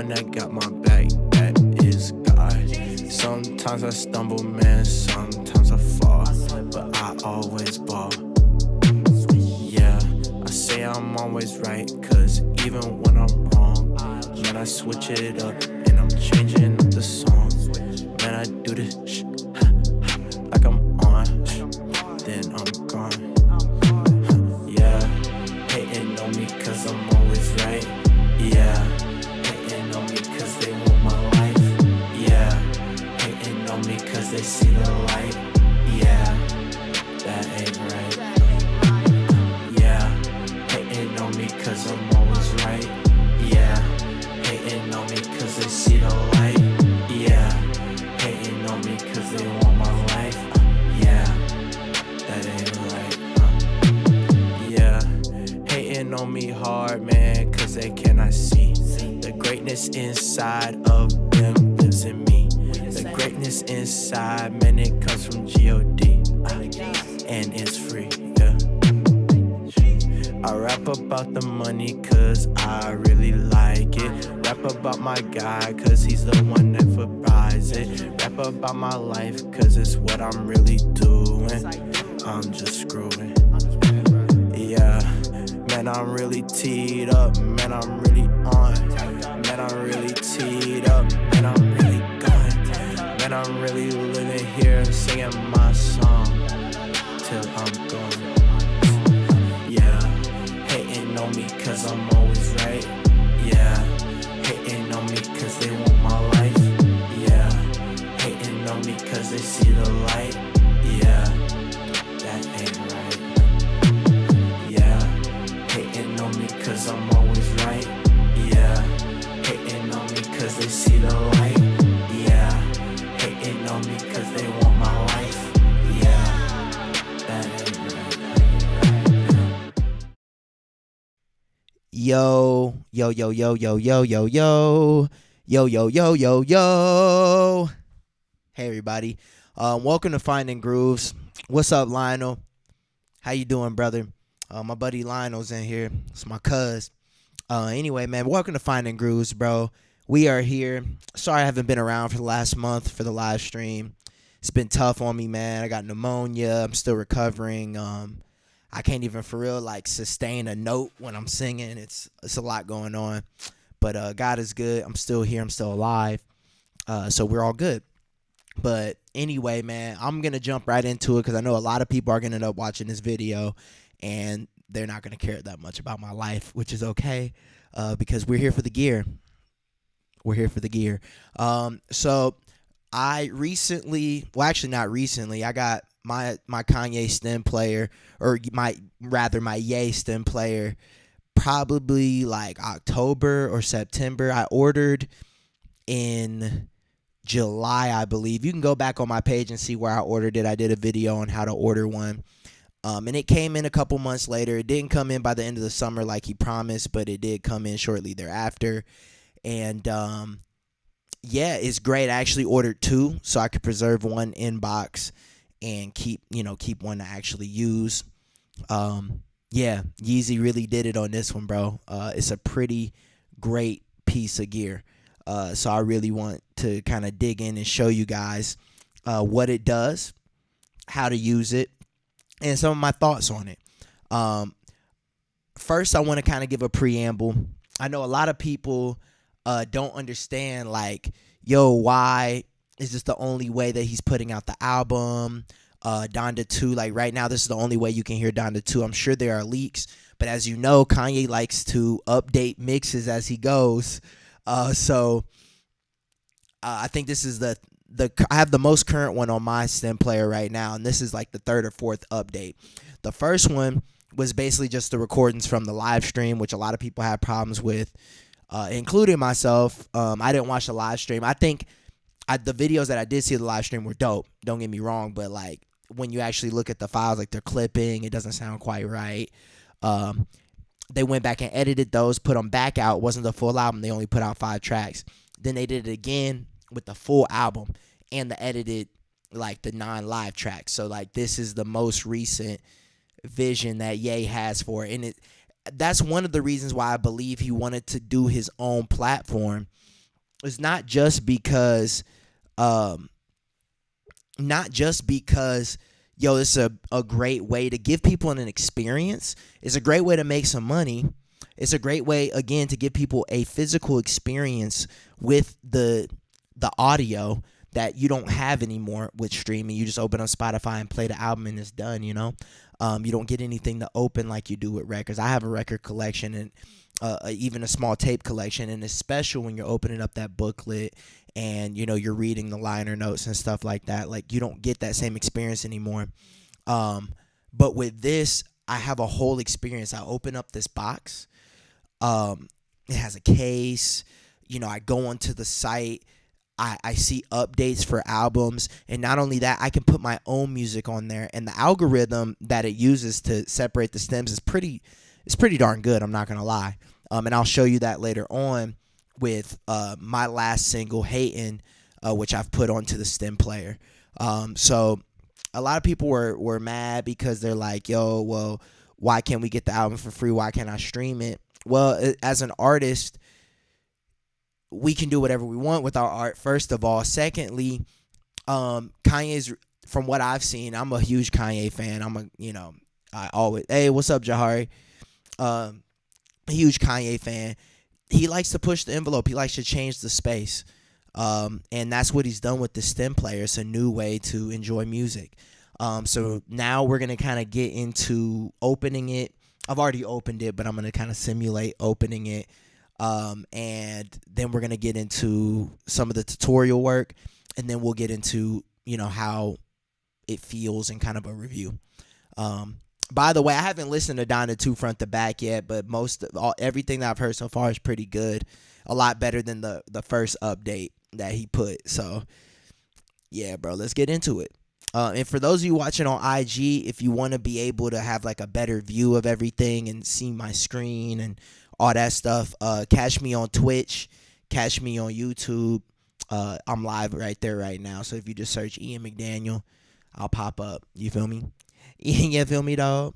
one that got my back, that is God. Sometimes I stumble, man, sometimes I fall, but I always ball. Yeah, I say I'm always right, cause even when I'm wrong, man, I switch it up and I'm changing up the song. Man, I do this like I'm on, then I'm gone. Yeah, hating on me cause I'm always right. Yeah, hating on me cause they want my life. Yeah, hating on me cause they see the light. Yeah, that ain't right. Yeah, hating on me cause I'm always right. Yeah, hating on me cause they see the light. Yeah, hating on me cause they want my life. Yeah, that ain't right. Yeah, hating on me hard, man, cause they cannot see the greatness inside of them lives in me. The greatness inside, man, it comes from G.O.D. And it's free, yeah. I rap about the money cause I really like it. Rap about my guy cause he's the one that provides it. Rap about my life cause it's what I'm really doing. I'm just screwing. Yeah, man, I'm really teed up. Man, I'm really on. Man, I'm really teed up. Man, I'm really going. Man, I'm really living here singing my song till I'm gone. Yeah, hating on me cause I'm always right. Yeah, hating on me cause they want my life. Yeah, hating on me cause they see the light. Yeah, that ain't right. Yeah, hating on me cause I'm always right. Yeah, hating on me cause they see the light. Yeah, hating on me cause they want my life. Yeah, that ain't right. Yo. Hey everybody. Welcome to Findin Grooves. What's up, Lionel? How you doing, brother? My buddy Lionel's in here. It's my cuz. Anyway, man, welcome to Findin Grooves, bro. We are here. Sorry I haven't been around for the last month for the live stream. It's been tough on me, man. I got pneumonia. I'm still recovering. I can't even for real like sustain a note when I'm singing. It's a lot going on. But God is good. I'm still here. I'm still alive. So we're all good. But anyway, man, I'm going to jump right into it because I know a lot of people are going to end up watching this video and they're not going to care that much about my life, which is okay because we're here for the gear. We're here for the gear. So I recently, well, actually not recently, I got my Kanye Stemplayer, or my Ye Stemplayer, probably like October or September. I ordered in July, I believe. You can go back on my page and see where I ordered it. I did a video on how to order one. And it came in a couple months later. It didn't come in by the end of the summer like he promised, but it did come in shortly thereafter. And yeah, it's great. I actually ordered two so I could preserve one in box and keep one to actually use. Yeah, Yeezy really did it on this one, bro. It's a pretty great piece of gear. So I really want to kind of dig in and show you guys what it does, how to use it, and some of my thoughts on it. First, I want to kind of give a preamble. I know a lot of people don't understand, like, yo, why is this the only way that he's putting out the album? Donda 2, like right now, this is the only way you can hear Donda 2. I'm sure there are leaks, but as you know, Kanye likes to update mixes as he goes. So I think this is I have the most current one on my Stemplayer right now, and this is like the third or fourth update. The first one was basically just the recordings from the live stream, which a lot of people had problems with, including myself. I didn't watch the live stream. I think the videos that I did see of the live stream were dope. Don't get me wrong, but like when you actually look at the files, like they're clipping, it doesn't sound quite right. They went back and edited those, put them back out. It wasn't the full album. They only put out 5 tracks. Then they did it again with the full album and the edited, like the 9 live tracks. So like this is the most recent vision that Ye has for it. And that's one of the reasons why I believe he wanted to do his own platform, is not just because um yo, it's a great way to give people an experience. It's a great way to make some money. It's a great way, again, to give people a physical experience with the audio that you don't have anymore with streaming. You just open up Spotify and play the album and it's done, you know? You don't get anything to open like you do with records. I have a record collection and even a small tape collection, and it's special when you're opening up that booklet and, you know, you're reading the liner notes and stuff like that. Like, you don't get that same experience anymore. But with this, I have a whole experience. I open up this box. It has a case. You know, I go onto the site. I see updates for albums, and not only that, I can put my own music on there, and the algorithm that it uses to separate the stems is pretty darn good, I'm not gonna lie. And I'll show you that later on with my last single, Hatin', which I've put onto the Stemplayer. So a lot of people were mad because they're like, yo, well, why can't we get the album for free? Why can't I stream it? Well, as an artist, we can do whatever we want with our art, first of all. Secondly, Kanye's, from what I've seen, I'm a huge Kanye fan. I always, hey, what's up, Jahari? A huge Kanye fan. He likes to push the envelope. He likes to change the space. And that's what he's done with the Stemplayer. It's a new way to enjoy music. So now we're going to kind of get into opening it. I've already opened it, but I'm going to kind of simulate opening it. And then we're going to get into some of the tutorial work, and then we'll get into, you know, how it feels and kind of a review. By the way, I haven't listened to Donda 2 front to back yet, but everything that I've heard so far is pretty good. A lot better than the first update that he put. So, yeah, bro, let's get into it. And for those of you watching on IG, if you want to be able to have like a better view of everything and see my screen and all that stuff, catch me on Twitch, catch me on YouTube. I'm live right there right now. So if you just search Ian McDaniel, I'll pop up. You feel me? You feel me, dog?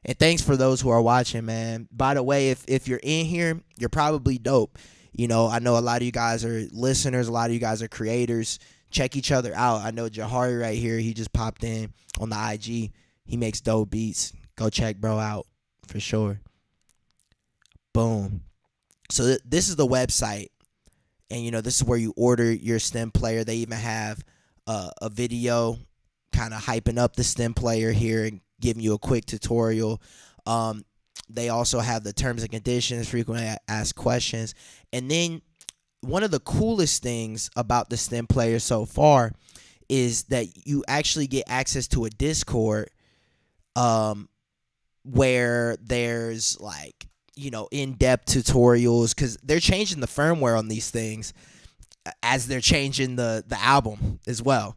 And thanks for those who are watching, man. By the way, if you're in here, you're probably dope. You know, I know a lot of you guys are listeners. A lot of you guys are creators. Check each other out. I know Jahari right here. He just popped in on the IG. He makes dope beats. Go check bro out for sure. Boom. So this is the website. And, you know, this is where you order your Stemplayer. They even have a video kind of hyping up the Stemplayer here and giving you a quick tutorial. They also have the terms and conditions, frequently asked questions. And then one of the coolest things about the Stemplayer so far is that you actually get access to a Discord where there's like, you know, in-depth tutorials, because they're changing the firmware on these things as they're changing the album as well.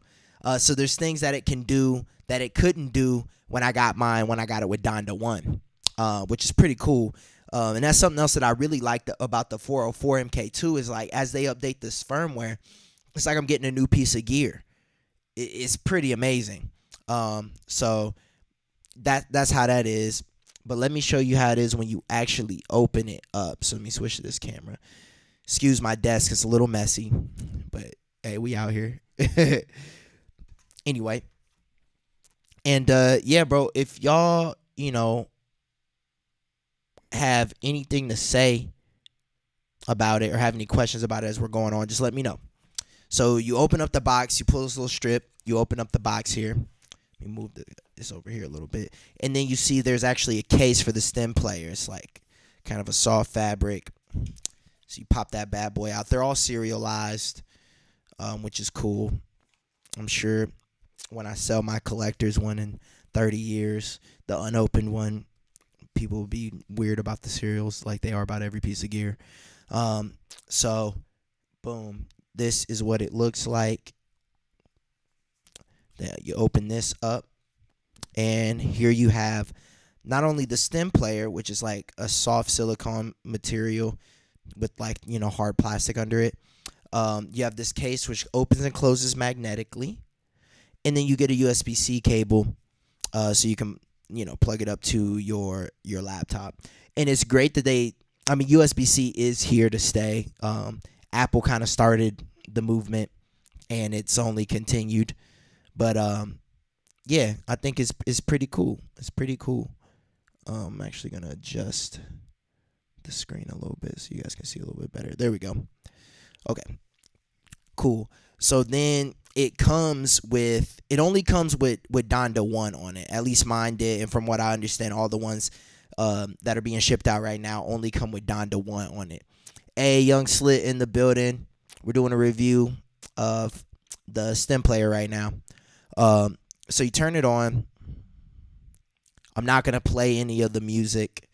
So there's things that it can do that it couldn't do when I got it with Donda 1, which is pretty cool. And that's something else that I really liked about the 404 MK2 is like as they update this firmware, it's like I'm getting a new piece of gear. It's pretty amazing. So that's how that is. But let me show you how it is when you actually open it up. So let me switch to this camera. Excuse my desk, it's a little messy, but hey, we out here. Anyway. And yeah, bro, if y'all, you know, have anything to say about it or have any questions about it as we're going on, just let me know. So you open up the box, you pull this little strip, you open up the box here. Let me move this over here a little bit. And then you see there's actually a case for the Stemplayer. It's like kind of a soft fabric. So you pop that bad boy out. They're all serialized, which is cool. I'm sure when I sell my collector's one in 30 years, the unopened one, people will be weird about the serials like they are about every piece of gear. So, boom. This is what it looks like. Then you open this up, and here you have not only the Stemplayer, which is like a soft silicone material with like, you know, hard plastic under it. You have this case which opens and closes magnetically, and then you get a USB-C cable, so you can, you know, plug it up to your laptop. And it's great that they I mean, USB-C is here to stay. Apple kind of started the movement, and it's only continued. But yeah, I think it's pretty cool. It's pretty cool. I'm actually gonna adjust the screen a little bit so you guys can see a little bit better. There we go. Okay, cool. So then it only comes with Donda 1 on it. At least mine did, and from what I understand, all the ones that are being shipped out right now only come with Donda 1 on it. Hey, Young Slit in the building. We're doing a review of the Stemplayer right now. So you turn it on. I'm not gonna play any of the music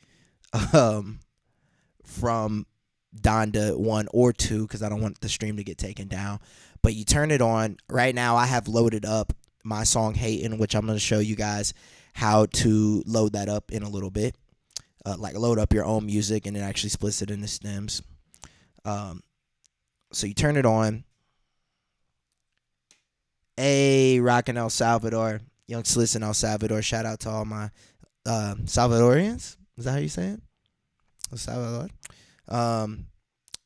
from Donda 1 or 2 because I don't want the stream to get taken down. But you turn it on. Right now I have loaded up my song Hatin', which I'm going to show you guys how to load that up in a little bit. Like load up your own music, and it actually splits it into stems. So you turn it on. Hey, rockin' El Salvador. Young Slits in El Salvador. Shout out to all my Salvadorians. Is that how you say it? El Salvador.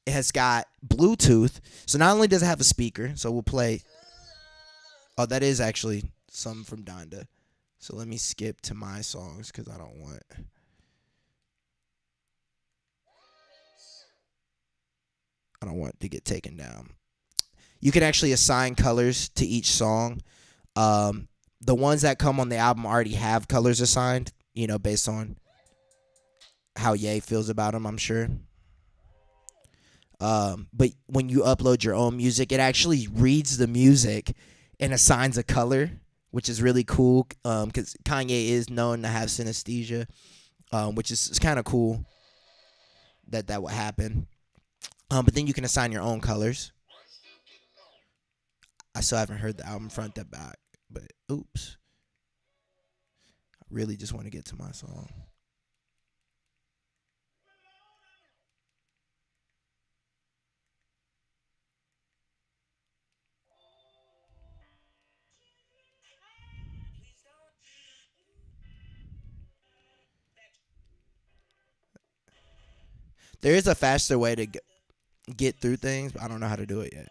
It has got Bluetooth. So not only does it have a speaker, so we'll play. Oh, that is actually some from Donda. So let me skip to my songs because I don't want to get taken down. You can actually assign colors to each song. The ones that come on the album already have colors assigned, based on how Ye feels about them, I'm sure. But when you upload your own music, it actually reads the music and assigns a color, which is really cool because Kanye is known to have synesthesia, which is kind of cool that would happen. But then you can assign your own colors. I still haven't heard the album front to back, but oops. I really just want to get to my song. There is a faster way to get through things, but I don't know how to do it yet.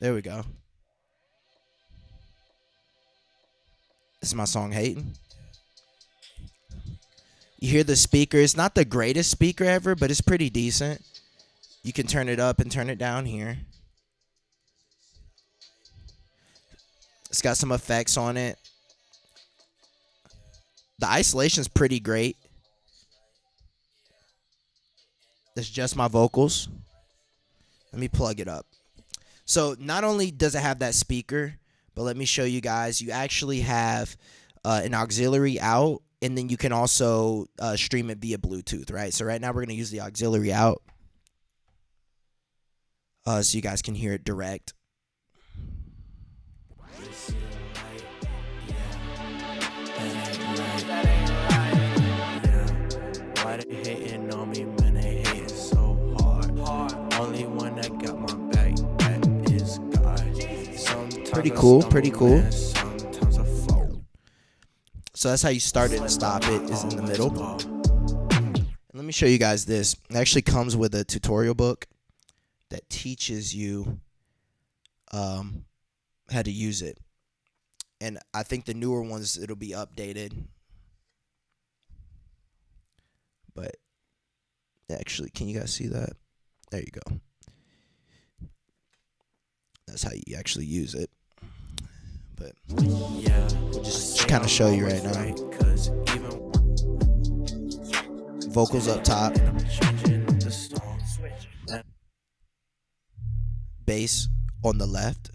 There we go. This is my song Hatin'. You hear the speaker. It's not the greatest speaker ever, but it's pretty decent. You can turn it up and turn it down here. It's got some effects on it. The isolation's pretty great. That's just my vocals. Let me plug it up. So not only does it have that speaker, but let me show you guys. You actually have an auxiliary out, and then you can also stream it via Bluetooth, right? So right now we're going to use the auxiliary out so you guys can hear it direct. Why they hating on me, man? They hating so hard. Only one that got my back, that is God. Sometimes Pretty cool, I pretty stumble, cool. man, sometimes I fall. So that's how you start it and stop it, is in the middle. And let me show you guys this. It actually comes with a tutorial book that teaches you how to use it. And I think the newer ones, it'll be updated. But actually, can you guys see that? There you go. That's how you actually use it. But Yeah, just kind of show you right now. Vocals up top. Bass on the left.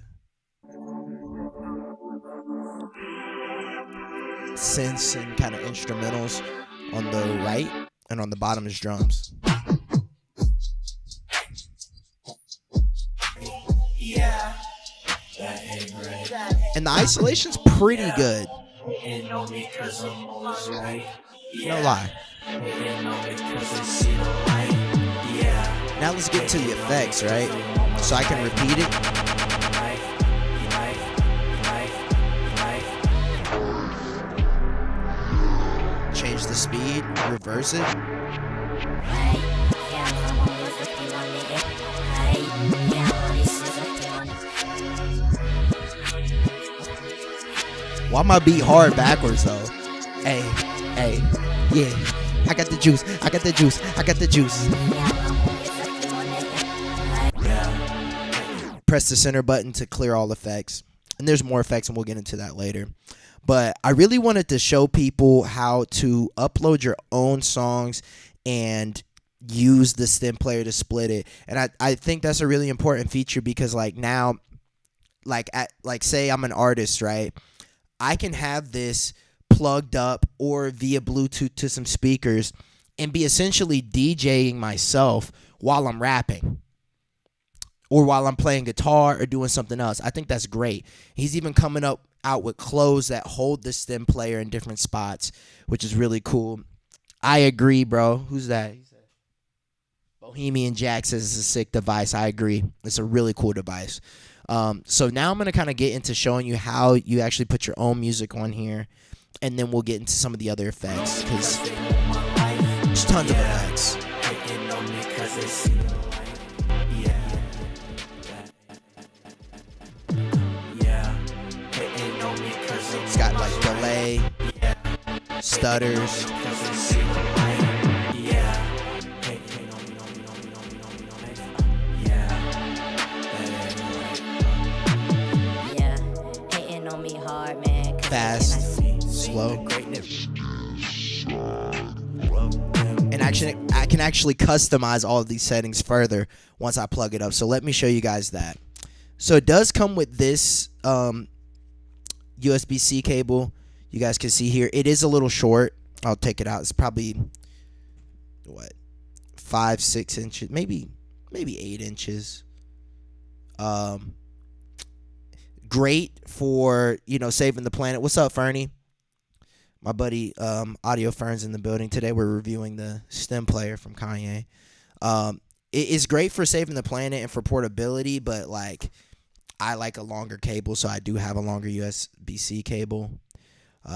Synths and kind of instrumentals on the right. And on the bottom is drums. And the isolation's pretty good. No lie. Now let's get to the effects, right? So I can repeat it. change the speed, reverse it. Why my beat hard backwards though? Hey, yeah. I got the juice. I got the juice. I got the juice. Press the center button to clear all effects. And there's more effects, and we'll get into that later. But I really wanted to show people how to upload your own songs and use the Stemplayer to split it. And I think that's a really important feature because like now, like say I'm an artist, right? I can have this plugged up or via Bluetooth to some speakers and be essentially DJing myself while I'm rapping or while I'm playing guitar or doing something else. I think that's great. He's even coming out with clothes that hold the Stemplayer in different spots, which is really cool. I agree, bro. Who's that? Bohemian Jack says it's a sick device. I agree. It's a really cool device. So now I'm going to kind of get into showing you how you actually put your own music on here, and then we'll get into some of the other effects because there's tons of effects. It's got like delay, stutters. Fast, slow. And actually, I can actually customize all of these settings further once I plug it up. So let me show you guys that. So it does come with this USB-C cable. You guys can see here. It is a little short. I'll take it out. It's probably, what, 5-6 inches, maybe 8 inches. Great for, saving the planet. What's up, Fernie? My buddy Audio Fern's in the building. Today we're reviewing the Stemplayer from Kanye. It is great for saving the planet and for portability, but like I like a longer cable, so I do have a longer USB-C cable.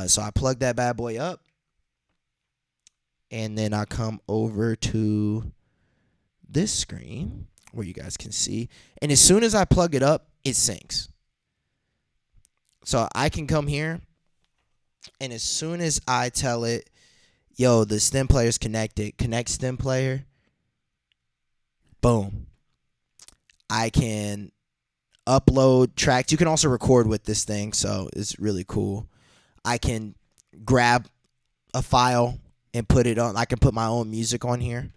So I plug that bad boy up, and then I come over to this screen where you guys can see. And as soon as I plug it up, it syncs. So I can come here, and as soon as I tell it, yo, the Stemplayer is connected, connect Stemplayer, boom. I can upload tracks. You can also record with this thing, so it's really cool. I can grab a file and put it on. I can put my own music on here,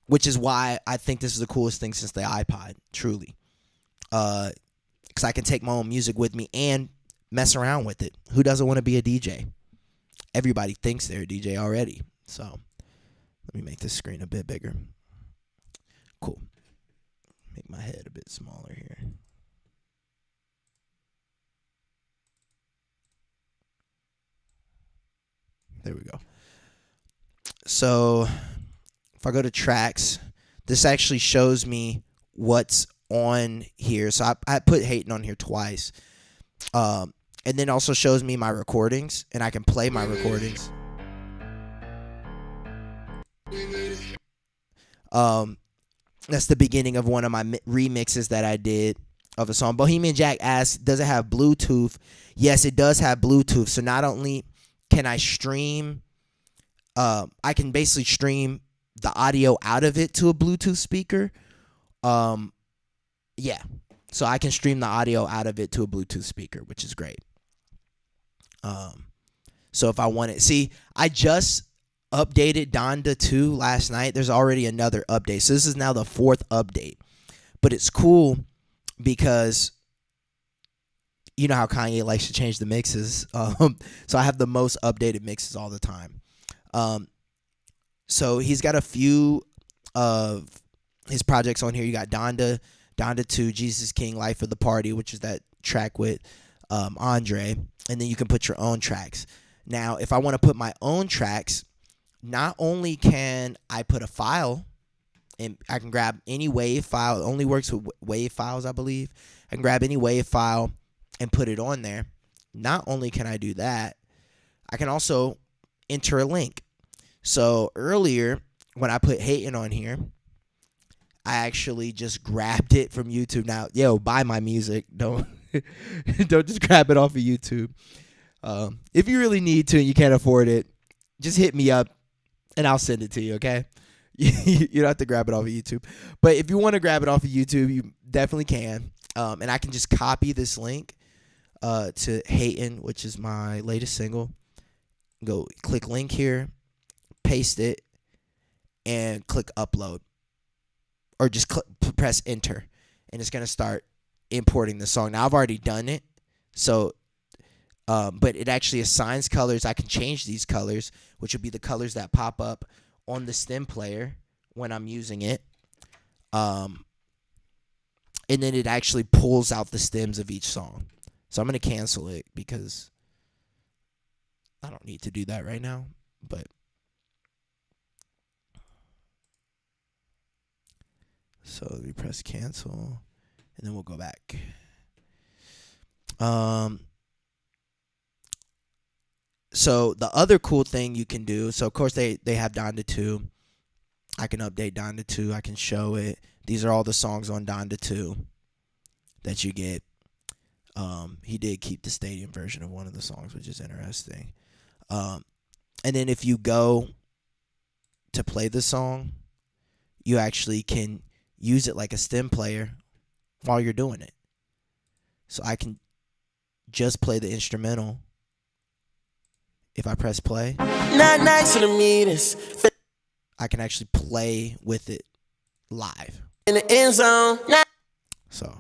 which is why I think this is the coolest thing since the iPod, truly. Because I can take my own music with me and mess around with it. Who doesn't want to be a DJ? Everybody thinks they're a DJ already. So let me make this screen a bit bigger. Cool. Make my head a bit smaller here. There we go. So if I go to tracks, this actually shows me what's on here. So I put Hating on here twice. And then also shows me my recordings, and I can play my recordings. That's the beginning of one of my remixes that I did of a song. Bohemian Jack asks, does it have Bluetooth? Yes, it does have Bluetooth. So not only can I stream, I can basically stream the audio out of it to a Bluetooth speaker. Yeah, so I can stream the audio out of it to a Bluetooth speaker, which is great. So if I want it, see, I just updated Donda 2 last night. There's already another update. So this is now the 4th update. But it's cool because you know how Kanye likes to change the mixes. So I have the most updated mixes all the time. So he's got a few of his projects on here. You got Donda 2, Jesus King, Life of the Party, which is that track with Andre. And then you can put your own tracks. Now, if I want to put my own tracks, not only can I put a file, and I can grab any WAV file. It only works with WAV files, I believe. I can grab any WAV file and put it on there. Not only can I do that, I can also enter a link. So earlier when I put Hatin' on here, I actually just grabbed it from YouTube. Now, buy my music. Don't just grab it off of YouTube. If you really need to and you can't afford it, just hit me up and I'll send it to you, okay? You don't have to grab it off of YouTube. But if you want to grab it off of YouTube, you definitely can. And I can just copy this link to Hatin', which is my latest single. Go click link here, paste it, and click upload. Or just press enter. And it's going to start importing the song. Now, I've already done it. So, but it actually assigns colors. I can change these colors, which would be the colors that pop up on the Stemplayer when I'm using it. And then it actually pulls out the stems of each song. So I'm going to cancel it because I don't need to do that right now. But so let me press cancel and then we'll go back. So the other cool thing you can do, so of course they have Donda 2. I can update Donda 2. I can show it. These are all the songs on Donda 2 that you get. He did keep the stadium version of one of the songs, which is interesting. And then if you go to play the song, you actually can use it like a Stemplayer while you're doing it. So I can just play the instrumental. If I press play, not nice to me. I can actually play with it live in the end zone. So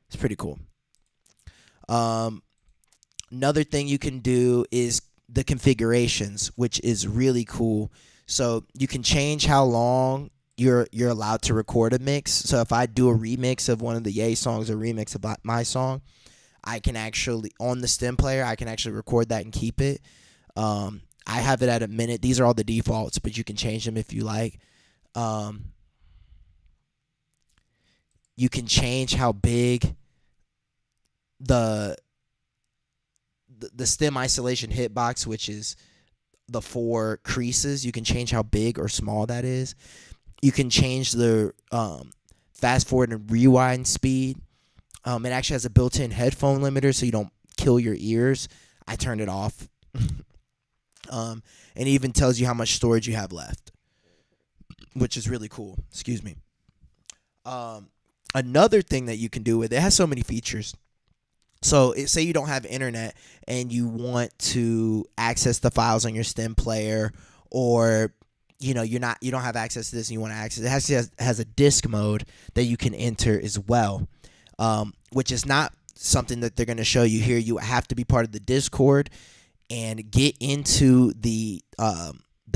it's pretty cool. Another thing you can do is the configurations, which is really cool. So you can change how long you're allowed to record a mix. So if I do a remix of one of the Ye songs, a remix of my song, I can actually, on the Stemplayer, I can actually record that and keep it. I have it at a minute. These are all the defaults, but you can change them if you like. You can change how big the stem isolation hitbox, which is the 4 creases. You can change how big or small that is. You can change the fast forward and rewind speed. It actually has a built-in headphone limiter, so you don't kill your ears. I turned it off. And it even tells you how much storage you have left, which is really cool. Excuse me. Another thing that you can do with it, has so many features. So say you don't have internet and you want to access the files on your Stemplayer, or you don't have access to this and you want to access it. It actually has a disc mode that you can enter as well, which is not something that they're going to show you here. You have to be part of the Discord and get into the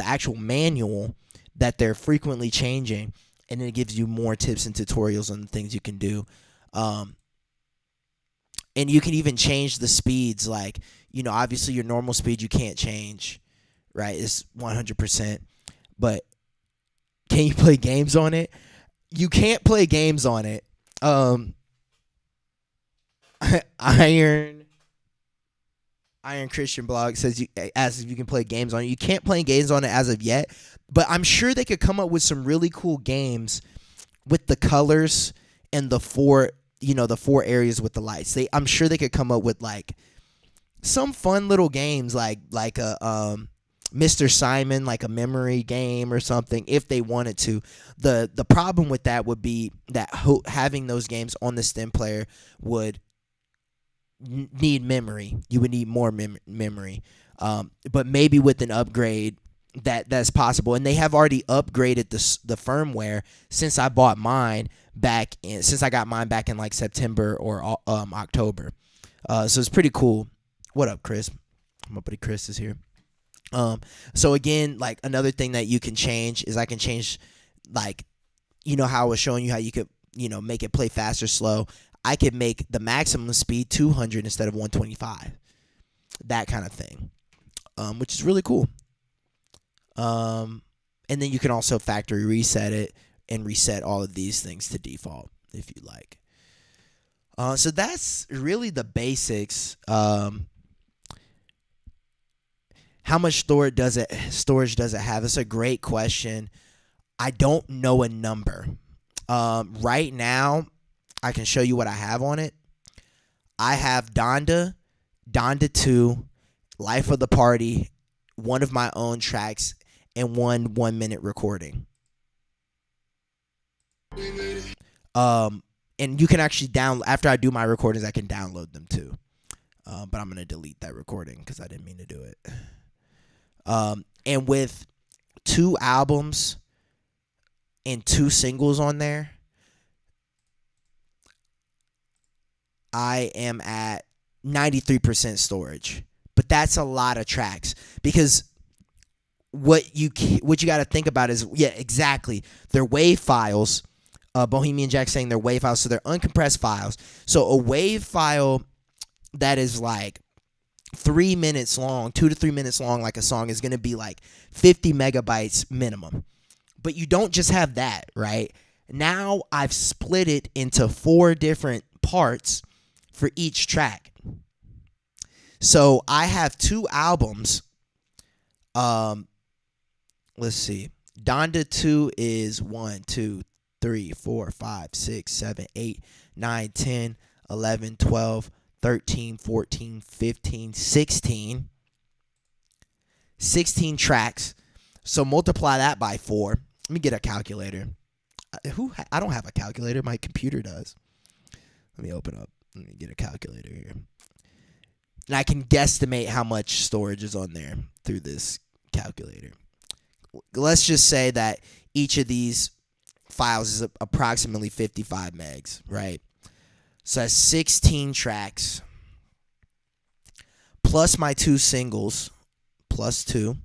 actual manual that they're frequently changing, and then it gives you more tips and tutorials on the things you can do. And you can even change the speeds. Like, obviously your normal speed you can't change, right? It's 100%. But can you play games on it? You can't play games on it. Iron Christian Blog says asks if you can play games on it. You can't play games on it as of yet, but I'm sure they could come up with some really cool games with the colors and the 4 areas with the lights. I'm sure they could come up with like some fun little games like a Mr. Simon, like a memory game or something, if they wanted to. The problem with that would be that having those games on the Stemplayer would need memory. You would need more memory. But maybe with an upgrade that's possible. And they have already upgraded the firmware since I bought mine since I got mine back in like September or October. So it's pretty cool. What up, Chris? My buddy Chris is here. So again, like another thing that you can change is I can change, like, how I was showing you how you could, make it play fast or slow. I could make the maximum speed 200 instead of 125. That kind of thing, which is really cool. And then you can also factory reset it and reset all of these things to default if you like. So that's really the basics. How much storage does it have? It's a great question. I don't know a number. Right now, I can show you what I have on it. I have Donda 2, Life of the Party, one of my own tracks, and one 1-minute recording. And you can actually download, after I do my recordings, I can download them too. But I'm going to delete that recording because I didn't mean to do it. And with 2 albums and 2 singles on there, I am at 93% storage. But that's a lot of tracks, because what you got to think about is, yeah, exactly, they're WAV files. Bohemian Jack saying they're WAV files, so they're uncompressed files. So a WAV file that is like 3 minutes long, 2 to 3 minutes long, like a song, is going to be like 50 megabytes minimum. But you don't just have that, right? Now I've split it into 4 different parts for each track. So I have 2 albums. Let's see. Donda 2 is 1, 2, 3, 4, 5, 6, 7, 8, 9, 10, 11, 12, 13, 14, 15, 16. 16 tracks. So multiply that by 4. Let me get a calculator. I don't have a calculator. My computer does. Let me open up. Let me get a calculator here. And I can guesstimate how much storage is on there through this calculator. Let's just say that each of these files is approximately 55 megs, right? So that's 16 tracks plus my 2 singles plus 2.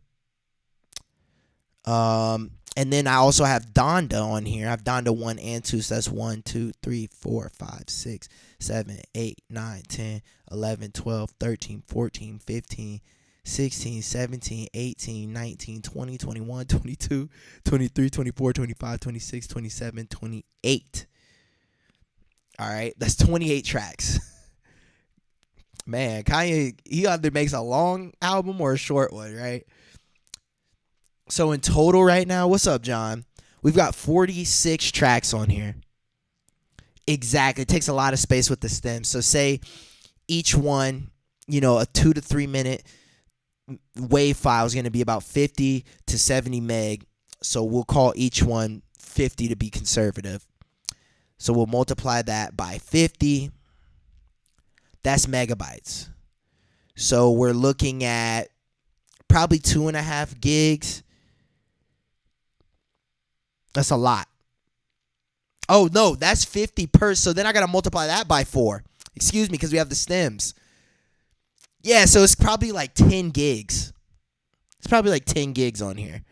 And then I also have Donda on here. I have Donda 1 and 2, so that's 1, 2, 3, 4, 5, 6, 7, 8, 9, 10, 11, 12, 13, 14, 15, 16, 17, 18, 19, 20, 21, 22, 23, 24, 25, 26, 27, 28. All right, that's 28 tracks. Man, Kanye, he either makes a long album or a short one, right? So in total right now, what's up, John? We've got 46 tracks on here. Exactly. It takes a lot of space with the stems. So say each one, a 2 to 3 minute WAV file is going to be about 50 to 70 meg. So we'll call each one 50 to be conservative. So we'll multiply that by 50. That's megabytes. So we're looking at probably 2.5 gigs. That's a lot. Oh, no, that's 50 per. So then I got to multiply that by 4. Excuse me, because we have the stems. Yeah, so it's probably like 10 gigs. It's probably like 10 gigs on here.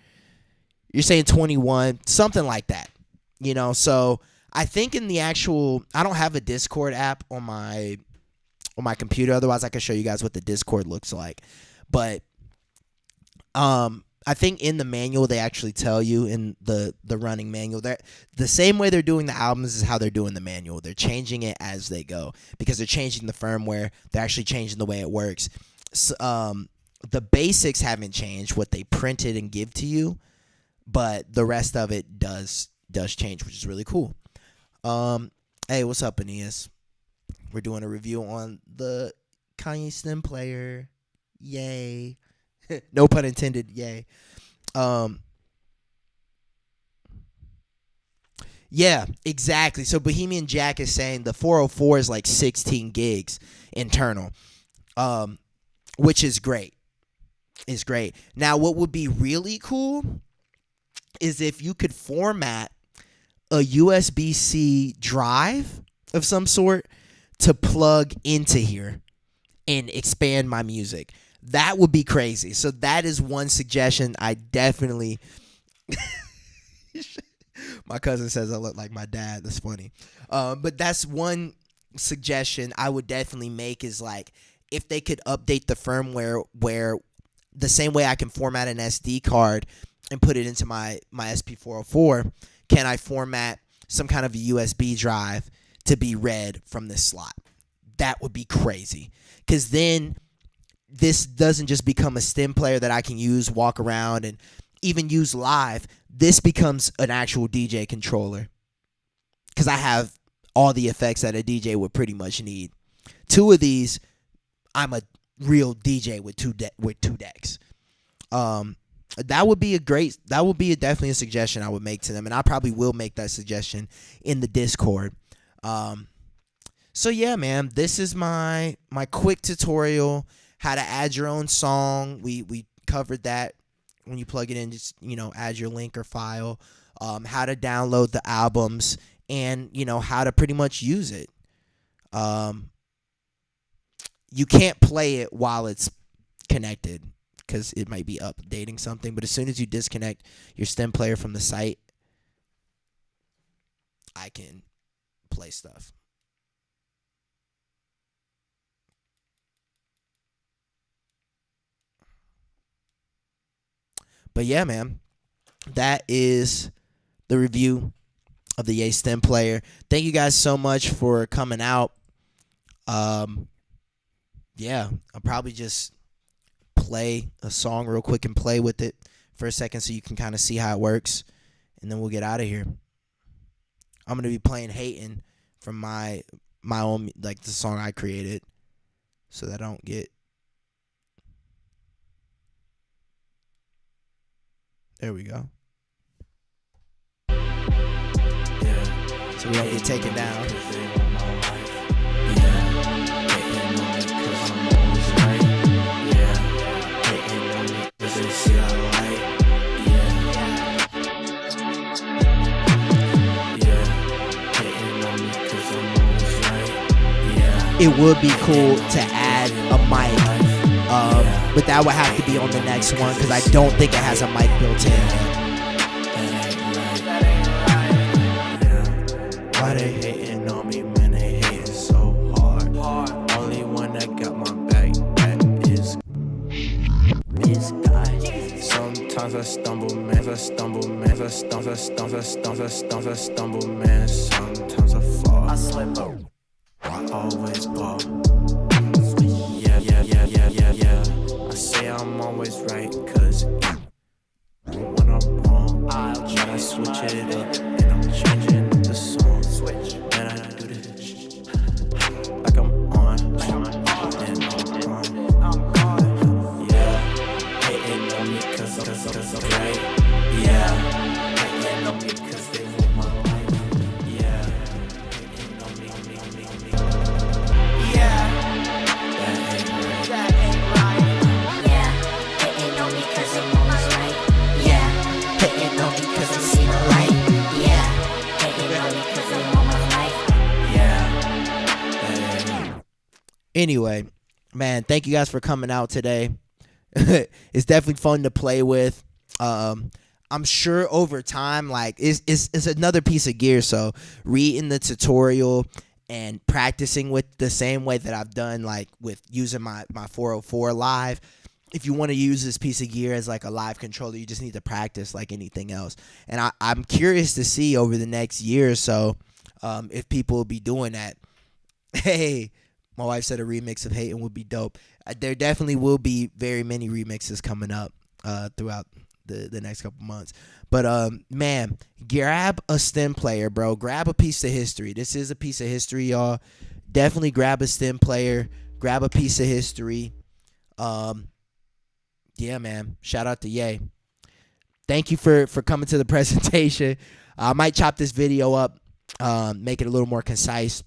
You're saying 21, something like that. So I think in the actual, I don't have a Discord app on my computer. Otherwise, I could show you guys what the Discord looks like. But I think in the manual, they actually tell you in the running manual that the same way they're doing the albums is how they're doing the manual. They're changing it as they go because they're changing the firmware. They're actually changing the way it works. So, the basics haven't changed, what they printed and give to you, but the rest of it does change, which is really cool. Hey, what's up, Aeneas? We're doing a review on the Kanye Stemplayer. Yay. No pun intended, yay. Yeah, exactly. So Bohemian Jack is saying the 404 is like 16 gigs internal, which is great. It's great. Now, what would be really cool is if you could format a USB-C drive of some sort to plug into here and expand my music. That would be crazy. So that is one suggestion I definitely... My cousin says I look like my dad. That's funny. But that's one suggestion I would definitely make is like if they could update the firmware where the same way I can format an SD card and put it into my SP404, can I format some kind of a USB drive to be read from this slot? That would be crazy. Because then this doesn't just become a stem player that I can use, walk around, and even use live. This becomes an actual DJ controller because I have all the effects that a DJ would pretty much need. 2 of these, I'm a real DJ with two decks. That would be definitely a suggestion I would make to them, and I probably will make that suggestion in the Discord. So yeah, man, this is my quick tutorial how to add your own song. We covered that when you plug it in, just add your link or file. How to download the albums, and how to pretty much use it. You can't play it while it's connected because it might be updating something. But as soon as you disconnect your Stemplayer from the site, I can play stuff. But yeah, man, that is the review of the Ye Stemplayer. Thank you guys so much for coming out. Yeah, I'll probably just play a song real quick and play with it for a second so you can kind of see how it works, and then we'll get out of here. I'm gonna be playing "Hatin'" from my own, like the song I created, so that I don't get. There we go. Yeah. So we don't get taken down. It would be cool to add a mic, but that would have to be on the next one because I don't think it has a mic built in. Why they hating on me, man? They hating so hard. Only one that got my back, that is God. Sometimes I stumble, man. Sometimes I fall. I slip up. I always ball. Yeah. I say I'm always right, cause when I'm wrong, I switch it up, and I'm changing the song. And I do this like I'm on, and I'm on. Yeah, hating on me cause I'm right. Yeah, hating on me cause they want my life. Yeah, hating on me. Yeah, that ain't right. Yeah, hating on me cause I'm always right. Yeah, hating on me cause I see the light. Yeah, hating on me cause I'm almost right. Yeah, that ain't right. Anyway, man, thank you guys for coming out today. It's definitely fun to play with. I'm sure over time, like it's another piece of gear. So reading the tutorial and practicing with the same way that I've done, like with using my 404 live. If you want to use this piece of gear as like a live controller, you just need to practice like anything else. And I'm curious to see over the next year or so if people will be doing that. Hey, my wife said a remix of "Hatin'" would be dope. There definitely will be very many remixes coming up throughout the next couple months. But man, grab a Stemplayer, bro. Grab a piece of history. This is a piece of history, y'all. Definitely grab a Stemplayer. Grab a piece of history. Yeah, man. Shout out to Ye. Thank you for coming to the presentation. I might chop this video up, make it a little more concise.